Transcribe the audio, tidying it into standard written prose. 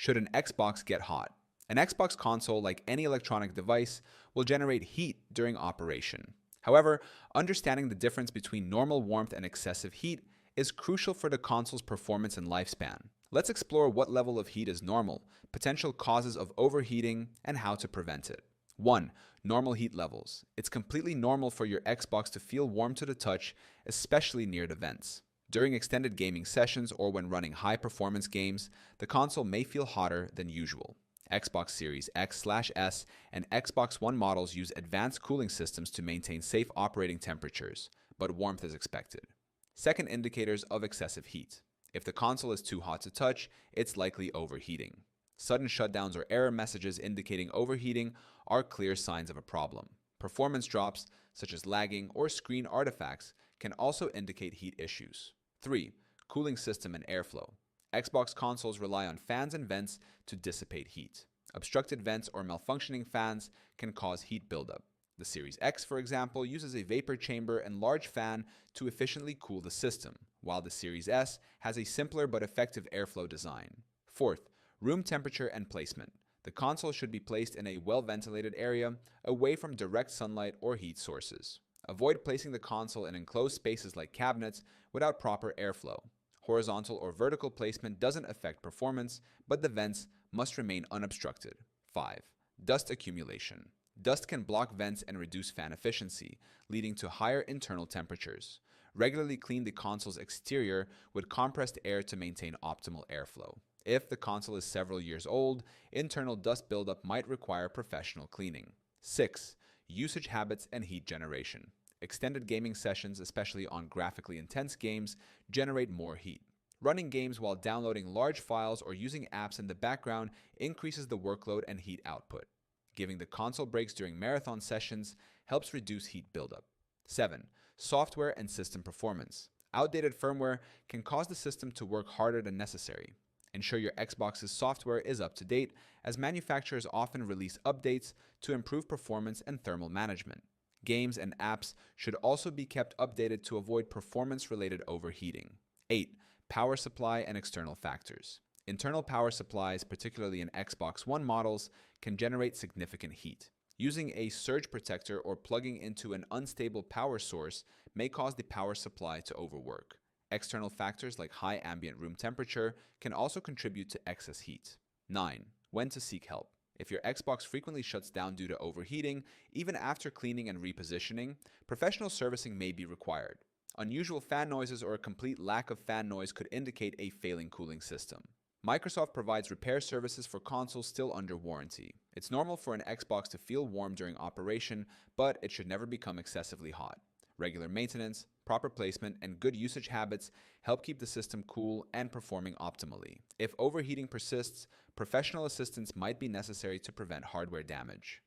Should an Xbox get hot? An Xbox console, like any electronic device, will generate heat during operation. However, understanding the difference between normal warmth and excessive heat is crucial for the console's performance and lifespan. Let's explore what level of heat is normal, potential causes of overheating, and how to prevent it. 1. Normal heat levels. It's completely normal for your Xbox to feel warm to the touch, especially near the vents. During extended gaming sessions or when running high-performance games, the console may feel hotter than usual. Xbox Series X/S and Xbox One models use advanced cooling systems to maintain safe operating temperatures, but warmth is expected. Second, indicators of excessive heat. If the console is too hot to touch, it's likely overheating. Sudden shutdowns or error messages indicating overheating are clear signs of a problem. Performance drops, such as lagging or screen artifacts, can also indicate heat issues. 3. Cooling system and airflow. Xbox consoles rely on fans and vents to dissipate heat. Obstructed vents or malfunctioning fans can cause heat buildup. The Series X, for example, uses a vapor chamber and large fan to efficiently cool the system, while the Series S has a simpler but effective airflow design. 4th, room temperature and placement. The console should be placed in a well-ventilated area, away from direct sunlight or heat sources. Avoid placing the console in enclosed spaces like cabinets without proper airflow. Horizontal or vertical placement doesn't affect performance, but the vents must remain unobstructed. 5. Dust accumulation. Dust can block vents and reduce fan efficiency, leading to higher internal temperatures. Regularly clean the console's exterior with compressed air to maintain optimal airflow. If the console is several years old, internal dust buildup might require professional cleaning. 6. Usage habits and heat generation. Extended gaming sessions, especially on graphically intense games, generate more heat. Running games while downloading large files or using apps in the background increases the workload and heat output. Giving the console breaks during marathon sessions helps reduce heat buildup. 7. Software and system performance. Outdated firmware can cause the system to work harder than necessary. Ensure your Xbox's software is up to date, as manufacturers often release updates to improve performance and thermal management. Games and apps should also be kept updated to avoid performance-related overheating. 8. Power supply and external factors. Internal power supplies, particularly in Xbox One models, can generate significant heat. Using a surge protector or plugging into an unstable power source may cause the power supply to overwork. External factors like high ambient room temperature can also contribute to excess heat. 9. When to seek help. If your Xbox frequently shuts down due to overheating, even after cleaning and repositioning, professional servicing may be required. Unusual fan noises or a complete lack of fan noise could indicate a failing cooling system. Microsoft provides repair services for consoles still under warranty. It's normal for an Xbox to feel warm during operation, but it should never become excessively hot. Regular maintenance, proper placement, and good usage habits help keep the system cool and performing optimally. If overheating persists, professional assistance might be necessary to prevent hardware damage.